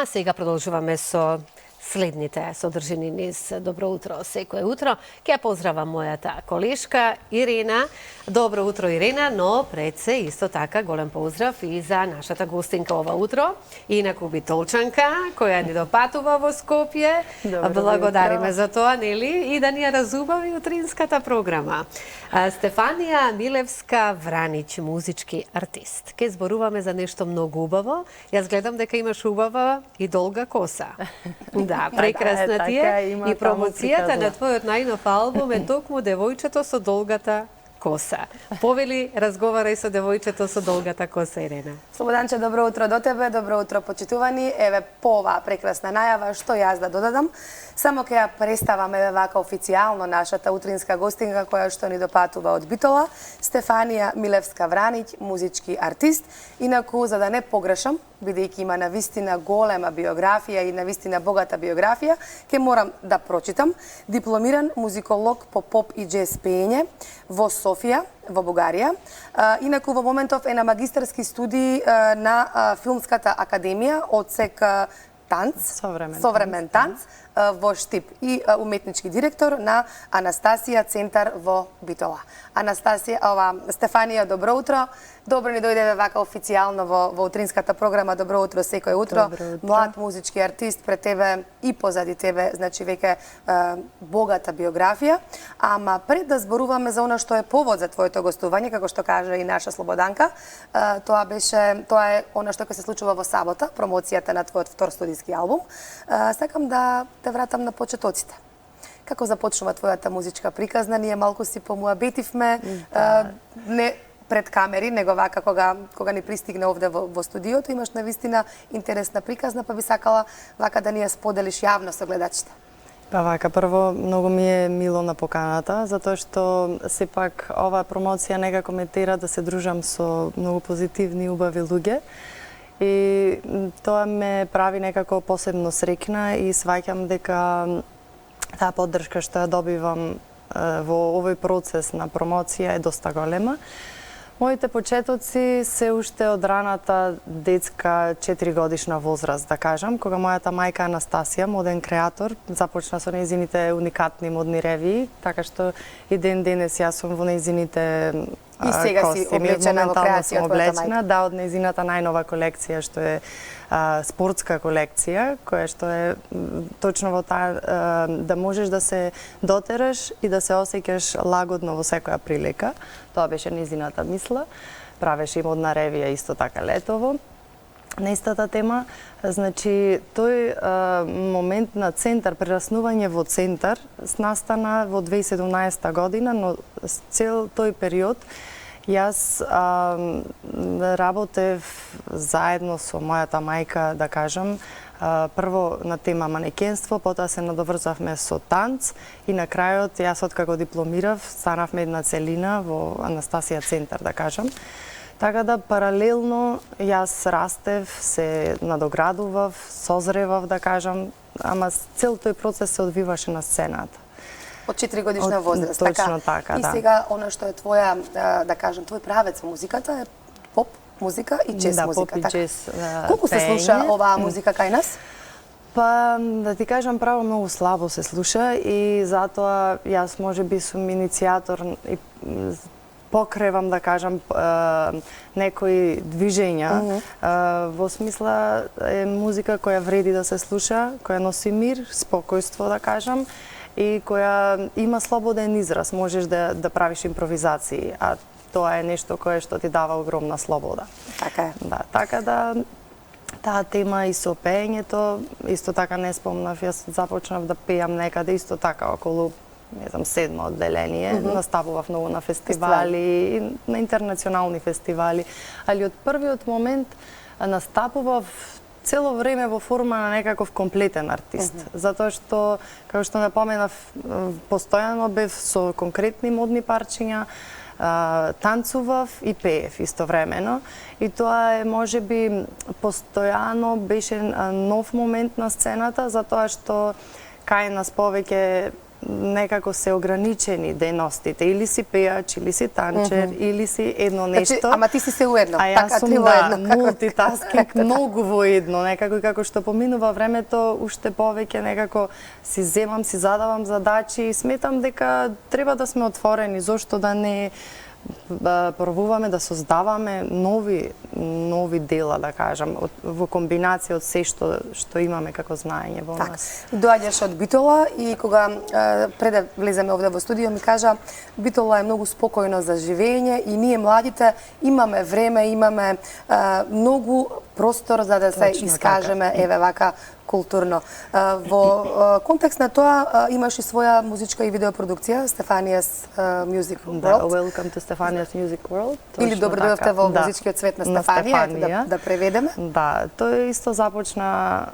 A сега продолжуваме со следните содржини низ Добро утро секое утро. Ке поздравам мојата колешка Ирина. Добро утро, Ирина, но пред се исто така голем поздрав и за нашата гостинка ова утро, Ина Битолчанка, која ни допатува во Скопје. Благодариме за тоа, нели? И да ни ја разубави утринската програма. Стефанија Милевска Вранич, музички артист. Ке зборуваме за нешто многу убаво. Јас гледам дека имаш убава и долга коса. Да, прекрасна ти е. И промоцијата на твојот најнов албум е токму девојчето со долгата коса. Повели, разговарај со девојчето со долгата коса, Ирена. Слободанче, добро утро до тебе, добро утро почитувани. Еве по оваа прекрасна најава, што јас да додадам. Само ке ја представам еве вака официјално нашата утринска гостинка која што ни допатува од Битола, Стефанија Милевска Вранич, музички артист. Инаку, за да не погрешам, бидејќи има навистина голема биографија и навистина богата биографија, ке морам да прочитам. Дипломиран музиколог по поп и джез пеење во Софија, во Бугарија. Инаку во моментов е на магистарски студии на Филмската академија, одсек танц, современ танц во Штип и уметнички директор на Анастасија центар во Битола. Стефанија, добро утро. Добро ни дојдеве вака официјално во утринската програма Добро утро секое утро. Млад музички артист, пред тебе и позади тебе, значи веќе богата биографија. Ама пред да зборуваме за она што е повод за твоето гостување, како што кажа и наша Слободанка, тоа е она што ќе се случува во сабота, промоцијата на твојот втор студиски албум. Сакам да те вратам на почетоците. Како започнува твојата музичка приказна? Ние малку си помуабетивме, не пред камери, него вака кога ни пристигне овде во студиото, имаш навистина интересна приказна, па би сакала вака да ни ја споделиш јавно со гледачите. Па вака, прво, многу ми е мило на поканата, затоа што сепак оваа промоција некако ме тера да се дружам со многу позитивни и убави луѓе. И тоа ме прави некако посебно среќна и сваќам дека таа поддршка што ја добивам во овој процес на промоција е доста голема. Моите почетоци се уште од раната детска 4-годишна возраст, да кажам, кога мојата мајка Анастасија, моден креатор, започна со нејзините уникатни модни ревии, така што и ден денес јас сум во нејзините и сега си облечена во креација од твојата мајка. Да, од нејзината најнова колекција, што е спортска колекција, која што е точно во таа да можеш да се дотераш и да се осеќаш лагодно во секоја прилика. Тоа беше нејзината мисла. Правеше и модна ревија исто така летово на истата тема. Значи, тој момент на центар, прераснување во центар, настана во 2017 година, но цел тој период јас работев заедно со мојата мајка, да кажам, прво на тема манекенство, потоа се надоврзавме со танц и на крајот јас откако дипломирав станавме една целина во Анастасија центар, да кажам. Така да паралелно јас растев, се надоградував, созревав, да кажам, ама цел тој процес се одвиваше на сцената. Од 4 годишна возраст, точно така, и да. И сега она што е твоја, да кажам, твој правец во музиката е поп музика и джез музика. Да, поп и джез Колку се слуша оваа музика кај нас? Па, да ти кажам право, многу слабо се слуша и затоа јас можеби сум иницијатор и покревам, да кажам, некои движења. Во смисла е музика која вреди да се слуша, која носи мир, спокојство, да кажам, и која има слободен израз, можеш да правиш импровизации, а тоа е нешто кое што ти дава огромна слобода. Така е. Да, така да таа тема и со пеењето, исто така не спомнав, јас започнав да пеам некаде исто така околу, не знам, 7 одделение, наставував многу на фестивали, и на интернационални фестивали, али од првиот момент настапував цело време во форма на некаков комплетен артист, затоа што, како што напоменав, постојано бев со конкретни модни парчиња, танцував и пеев истовремено, и тоа е можеби постојано беше нов момент на сцената, затоа што кај нас повеќе некако се ограничени дејностите. Или си пеач, или си танчер, или си едно нешто. Значи, ама ти си се уедно. А јас така, сум, три во едно. мултитаскинг, многу во едно. Некако и како што поминува времето, уште повеќе некако си земам, си задавам задачи и сметам дека треба да сме отворени. Зошто да не пробуваме да создаваме нови дела, да кажам, во комбинација од се што имаме како знаење во нас. Доаѓаш од Битола и кога пред да влеземе овде во студио ми кажа Битола е многу спокојно за живење и ние младите имаме време, имаме многу простор за да се искажеме еве вака културно. Во контекст на тоа имаш и своја музичка и видеопродукција Стефанијас Music World. Да, Welcome to Stefania's Music World. Или добро дојдовте во музичкиот свет на Стефанија, да преведеме. Да, тој исто започнав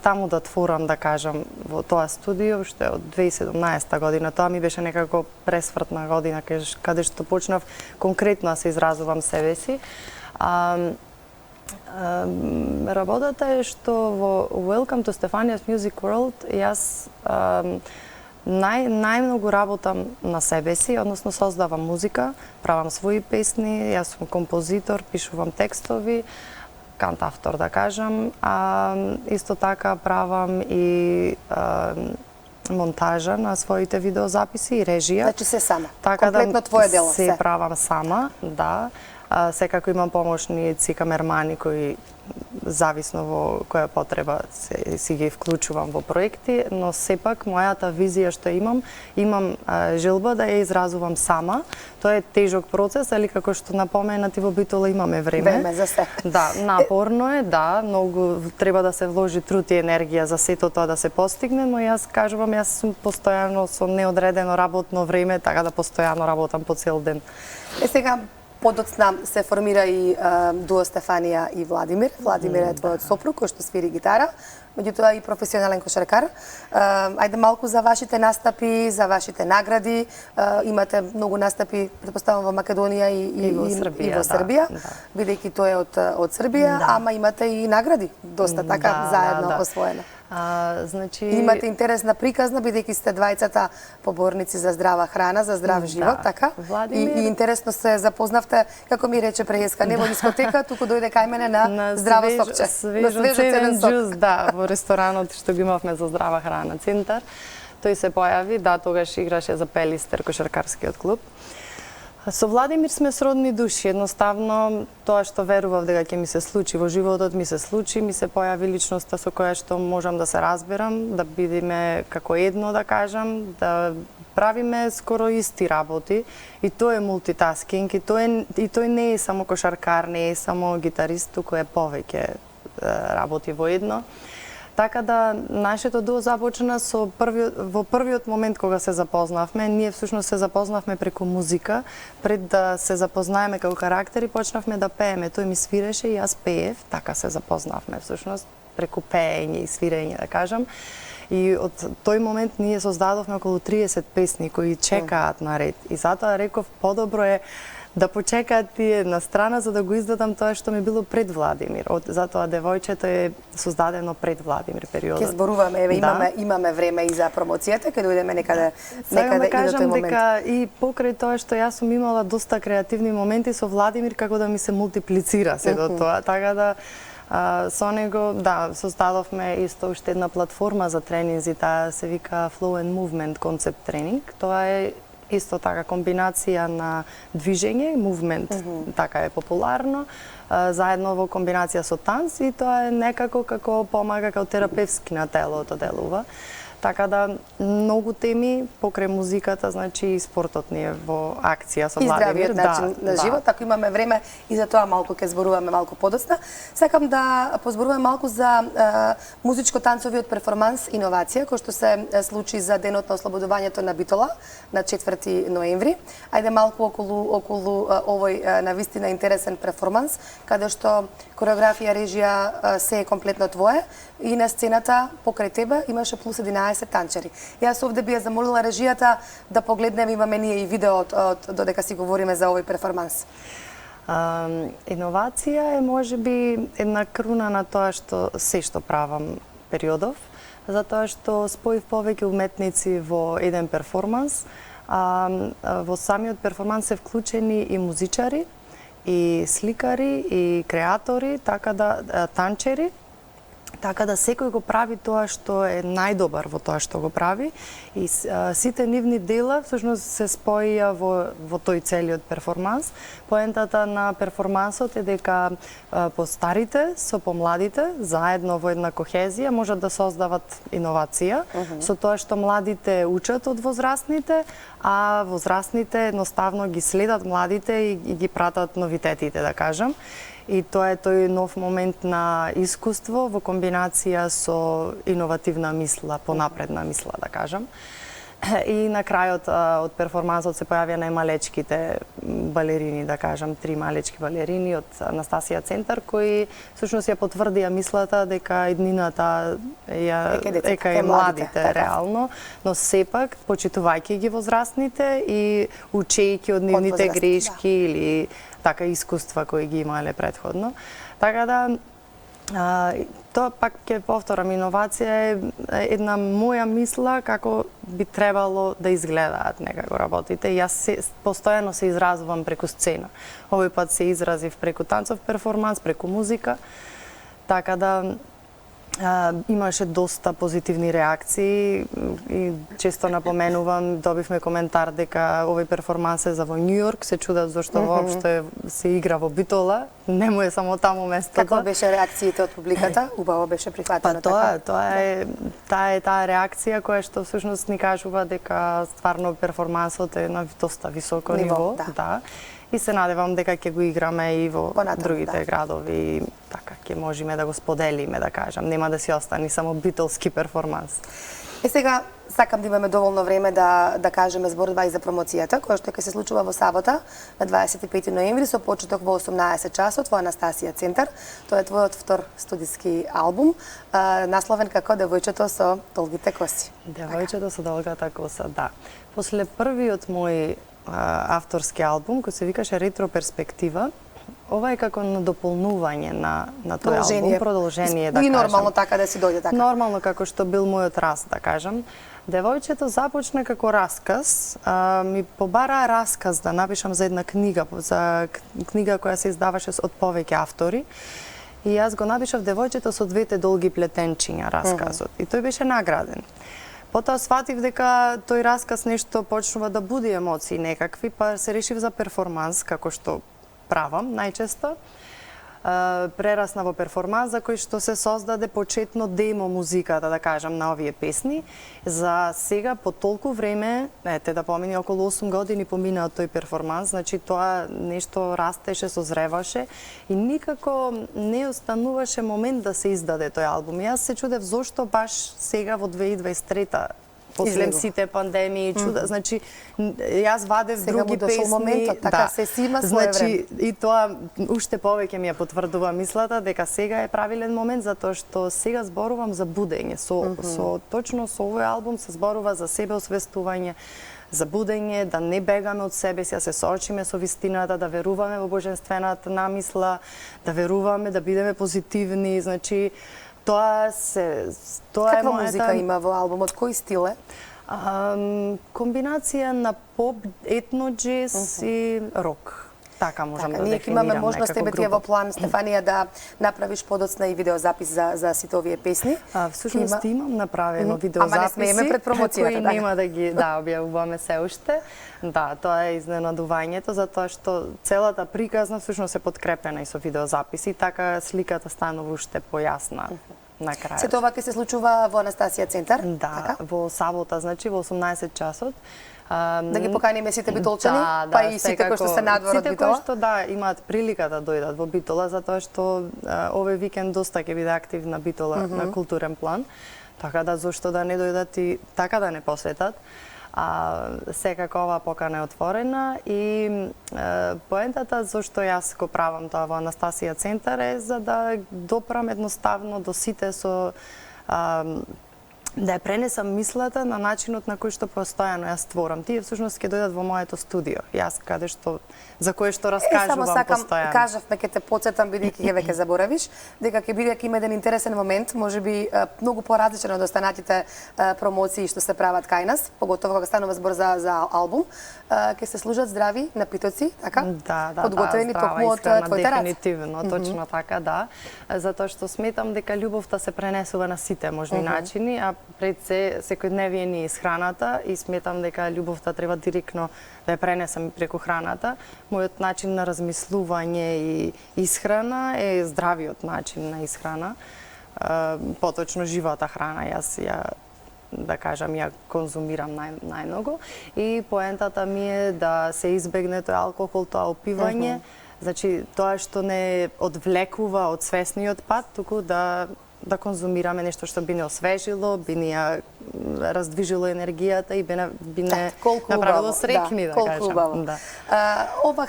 таму да творам, да кажам, во тоа студио, уште од 2017 година. Тоа ми беше некако пресвртна година, каде што почнав конкретно да се изразувам себе си. Работата е што во Welcome to Stefania's Music World јас најмногу работам на себе си, односно создавам музика, правам своји песни, јас сум композитор, пишувам текстови, кантавтор да кажам, исто така правам и монтажа на своите видеозаписи и режија. Значи се сама. Така комплетно твое дело. Се правам сама, да. Секако имам помошници, камермани кои зависно во која потреба си ги вклучувам во проекти, но сепак мојата визија што имам желба да ја изразувам сама. Тоа е тежок процес, али како што напоменати во Битола имаме време. Време за се. Да, напорно е, да, многу треба да се вложи труд и енергија за сето тоа да се постигне, но јас кажувам, јас сум постојано со неодредено работно време, така да постојано работам по цел ден. Сега подоцна се формира и дуо Стефанија и Владимир. Владимир е твојот сопруг кој што свири гитара, меѓутоа и професионален кошаркар. Ајде малку за вашите настапи, за вашите награди. Имате многу настапи, претпоставам во Македонија и во Србија, бидејќи тој е од Србија, ама имате и награди доста така заедно освоено. Значи... Имате интересна приказна, бидејќи сте двајцата поборници за здрава храна, за здрав живот, така? Владимир... И интересно се запознавте, како ми рече преска, не во дискотека, туку дојде кај мене на здраво сокче. Свежо цеден джус, да, во ресторанот што го имавме за здрава храна центар. Тој се појави, да, тогаш играше за Пелистер, кошаркарскиот клуб. Со Владимир сме сродни души, едноставно тоа што верував дека ќе ми се случи во животот ми се случи, ми се појави личноста со која што можам да се разберам, да бидеме како едно да кажам, да правиме скоро исти работи и тоа е мултитаскинг и тој не е само кошаркар, не е само гитарист, туку е повеќе работи во едно. Така да нашето дуо започна во првиот момент кога се запознавме, ние всушност се запознавме преку музика, пред да се запознаеме како карактери, почнавме да пееме. Тој ми свиреше и јас пеев, така се запознавме всушност преку пеење и свирење, да кажам. И од тој момент ние создадовме околу 30 песни кои чекаат на ред. И затоа реков подобро е да почекаат тие на страна за да го издадам тоа што ми било пред Владимир. Затоа девојчето е создадено пред Владимир периодот. Ке зборуваме, еве имаме време и за промоцијата, ке дојдеме некаде и до тој момент. Дека и покрај тоа што јас сум имала доста креативни моменти со Владимир како да ми се мултиплицира сето тоа, така да со него, да, создадовме исто уште една платформа за тренинзи, таа се вика Flow and Movement Concept Training. Тоа е исто така комбинација на движење, movement, така е популарно, заедно во комбинација со танц и тоа е некако како помага како терапевски на телото делува. Така да многу теми покрај музиката, значи и спортот ни е во акција со Владимир. И здравиот начин на живот, ако имаме време и за тоа малку ќе зборуваме малку подоцна. Сакам да позборуваме малку за музичко-танцовиот перформанс иновација кој што се случи за денот на ослободувањето на Битола на 4 ноември. Ајде малку околу овој навистина интересен перформанс, каде што кореографија, режија се е комплетно твое и на сцената покрај тебе имаше плюс 11 танчери. Јас овде би ја замолила режијата да погледнеме, имаме ние и видео додека си говориме за овој перформанс. Иновација е можеби една круна на тоа што правам периодов, затоа што споив повеќе уметници во еден перформанс. Во самиот перформанс се вклучени и музичари, и сликари, и креатори, така да танчери, така да секој го прави тоа што е најдобар во тоа што го прави и сите нивни дела всушност се споија во тој целиот перформанс. Поентата на перформансот е дека постарите со помладите заедно во една кохезија можат да создават иновација со тоа што младите учат од возрастните, а возрастните едноставно ги следат младите и ги пратат новитетите, да кажам. И тоа е тој нов момент на искуство во комбинација со иновативна мисла, понапредна мисла, да кажам. И на крајот од перформансот се појавија најмалечките балерини, да кажам, 3 малечки балерини од Анастасија Центар, кои всушност ја потврдија мислата дека еднината дека е младите реално, но сепак почитувајќи ги возрастните и учејќи од нивните грешки или така искуства кои ги имале предходно. Така да тоа пак ќе повторам, иновација е една моја мисла како би требало да изгледаат некако работите. Јас постојано се изразувам преку сцена. Овој пат се изразив преку танцов перформанс, преку музика. Така да имаше доста позитивни реакции и често напоменувам, добивме коментар дека овој перформанс е за во Њујорк, се чудат зашто воопшто се игра во Битола, не му е само таму местото. Како беше реакциите од публиката? Убаво беше прифатено така? Тоа е таа реакција која што всушност ни кажува дека стварно перформансот е на доста високо ниво, да. И се надевам дека ќе го играме и во другите градови и така ќе можеме да го споделиме, да кажам. Нема да си остани само битолски перформанс. Сега сакам да имаме доволно време да кажеме збор два и за промоцијата, која што ќе се случува во сабота на 25 ноември со почеток во 18 часот во Анастасија Центар. Тоа е твојот втор студиски албум, насловен како Девојчето со долгите коси. Девојчето со долгата коса, да. После првиот мој авторски албум кој се викаше Ретро перспектива, ова е како надополнување на тој албум, продолжение, да кажам. И нормално така да си дојде така. Нормално како што бил мојот раст, да кажам. Девојчето започна како расказ, ми побара расказ да напишам за една книга, за книга која се издаваше од повеќе автори. И јас го напишав Девојчето со двете долги плетенчиња расказот. И тој беше награден. Потоа сватив дека тој расказ нешто почнува да буди емоции некакви, па се решив за перформанс, како што правам најчесто. Прерасна во перформанс за кој што се создаде почетно демо музиката, да кажам, на овие песни. За сега, по толку време, да помини, околу 8 години помина од тој перформанс, значи тоа нешто растеше, созреваше и никако не остануваше момент да се издаде тој албум. Јас се чудев зошто баш сега во 2023-та после сите пандемии, чуда, значи јас вадев други песни. Сега му дошол моментот, така се си има своје време. И тоа уште повеќе ми ја потврдува мислата дека сега е правилен момент затоа што сега зборувам за будење. Точно со овој албум се зборува за себе освестување, за будење, да не бегаме од себе си, да се соочиме со вистината, да веруваме во божествената намисла, да веруваме, да бидеме позитивни, значи тоа е Каква музика има во албумот? Кој стил е? Комбинација на поп, етно, джез и рок. Така можам да дефинирам. Ние имаме можност тебе ти е во план, Стефанија, да направиш подоцна и видеозапис за сите овие песни. Всушност имам направено видеозаписи. Ама не смееме пред промоцијата, кои нема да ги објавуваме се уште. Да, тоа е изненадувањето, затоа што целата приказна всушност е подкрепена и со видеозаписи, така сликата станува уште појасна на крајот. Сето ова ќе се случува во Анастасија Центар? Да, во сабота, значи во 18 часот. Да ги поканиме сите битолчани, па и сите кои што се надвор од Битола? Сите кои што имаат прилика да дојдат во Битола, затоа што овој викенд доста ќе биде активна Битола на културен план, така да зошто да не дојдат и така да не посетат. Секако оваа покана е отворена и поентата зашто јас го правам тоа во Анастасија Центар е за да допрам едноставно до сите со да ја пренесам мислата на начинот на кој што постојано ја створам. Тие всушност ќе дојдат во моето студио. Јас каде што за кое што раскажувам само сакам, постојано. кажавме ќе те потсетам бидејќи ќе веќе заборавиш, дека ќе биде има еден интересен момент, можеби многу поразличен од останатите промоции што се прават кај нас, поготово кога станува збор за албум, ќе се служат здрави напитоци, така? Да, подготвени здрава токму од исхрана, твоите раце. дефинитивно, точно така, да. Затоа што сметам дека љубовта се пренесува на сите можни начини, а пред се секојдневие ни исхраната и сметам дека љубовта треба директно да ја пренесам и преку храната. Мојот начин на размислување и исхрана е здравиот начин на исхрана. Поточно живата храна, јас ја да кажам, ја конзумирам најмногу и поентата ми е да се избегне тој алкохол, тоа опивање, значи тоа што не одвлекува од свесниот пат, туку да конзумираме нешто што би не освежило, би ни ја раздвижило енергијата и би не направило среќни, да колку кажам. убаво. Да. Оваа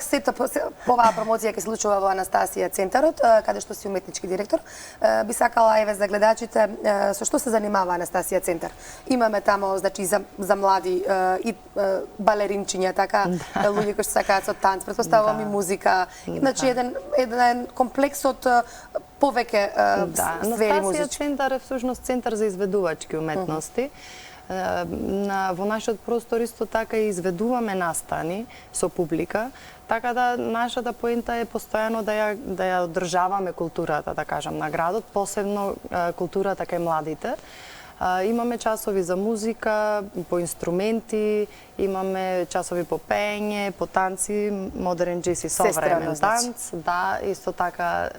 оваа промоција ќе се случува во Анастасија центарот, каде што си уметнички директор. Би сакала еве за гледачите со што се занимава Анастасија центар. Имаме тамо значи за млади и балеринчиња, така, луѓе кои што сакаат со танц, претпоставувам и музика. Значи еден комплекс од повеќе сфери музички. Анастасија центар е всушност центар за изведувачки уметности. Во нашиот простор исто така и изведуваме настани со публика, така да нашата поента е постојано да ја одржаваме културата, да кажам, на градот, посебно културата кај младите. Имаме часови за музика, по инструменти, имаме часови по пеење, по танци, модерен джез и современ танц. Да, исто така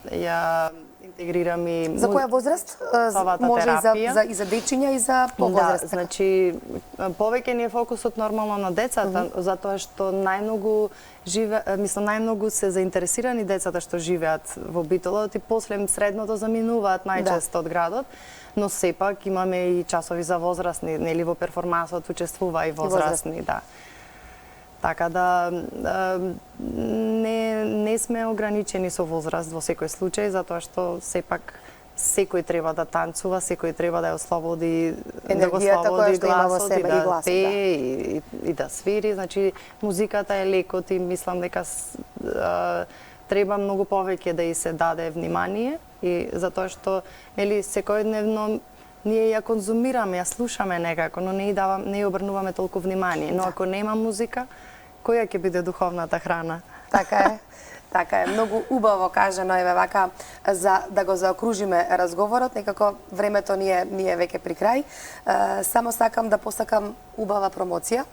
ја интегрирам и За која возраст? Може и за дечиња и за повозраст. Да, значи повеќе ни е фокусот нормално на децата, затоа што најмногу се заинтересирани децата што живеат во Битолот и после средното заминуваат најчесто од градот. Но сепак имаме и часови за возрастни, нели во перформансот учествува и возрастни, да. Така да не сме ограничени со возраст во секој случај, затоа што сепак секој треба да танцува, секој треба да ја ослободи гласот и да пее и да свири, значи музиката е лекот и мислам дека треба многу повеќе да и се даде внимание и затоа што нели секојдневно ние ја конзумираме, ја слушаме некако, но не ја обрнуваме толку внимание. Но ако нема музика, која ќе биде духовната храна? Така е. Така е, многу убаво кажано еве вака за да го заокружиме разговорот, некако времето ни е веќе при крај. Само сакам да посакам убава промоција,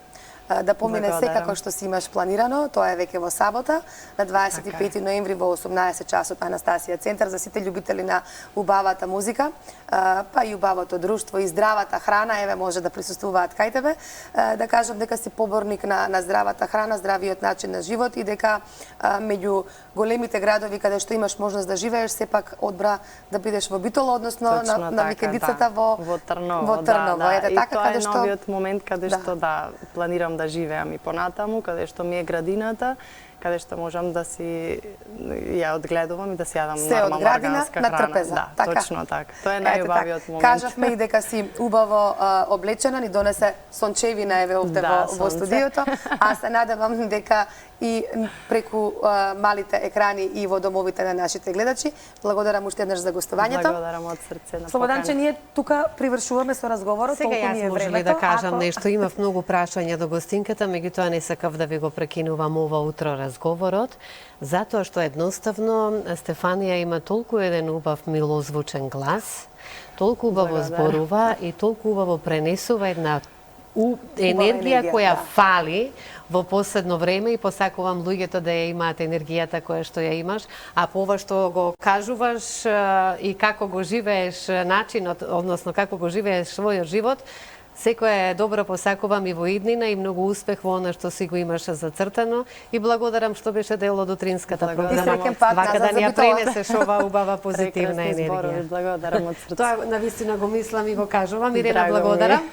да помине се како што си имаш планирано, тоа е веќе во сабота, на 25 ноември во 18 часот на Анастасија центар за сите љубители на убавата музика, па и убавото друштво и здравата храна, еве може да присуствуваат кај тебе. Да кажам дека си поборник на здравата храна, здравиот начин на живот и дека меѓу големите градови каде што имаш можност да живееш, сепак одбра да бидеш во Битола, односно на викендицата во Трново. И тоа е новиот момент каде што планирам да живеам и понатаму, каде што ми е градината, каде што можам да си ја одгледувам и да си јадам нормална органска храна. Трпеза. Да, точно така. Тоа е најубавиот момент. Кажавме и дека си убаво облечена, ни донесе сончевина еве овде во студиото, а се надевам дека и преку малите екрани и во домовите на нашите гледачи. Благодарам уште еднаш за гостувањето. Благодарам од срце на Слободанче, ние тука привршуваме со разговорот, толку ни е времето. Сега јас може ли да кажам нешто? Имав многу прашања до гостинката, меѓутоа не сакав да ви го прекинувам ова утро разговорот, затоа што едноставно Стефанија има толку еден убав милозвучен глас, толку убаво зборува и толку убаво пренесува една енергија која фали во последно време и посакувам луѓето да ја имаат енергијата која што ја имаш, а по ова што го кажуваш и како го живееш начинот, односно како го живееш својот живот, секоја добро посакувам и во иднина и многу успех во она што си го имаш зацртано и благодарам што беше дел од утринската програма. Вака да ни ја пренесеш ова убава позитивна енергија. Благодарам од срце. Тоа навистина го мислам и го кажувам. Ирена, благодарам.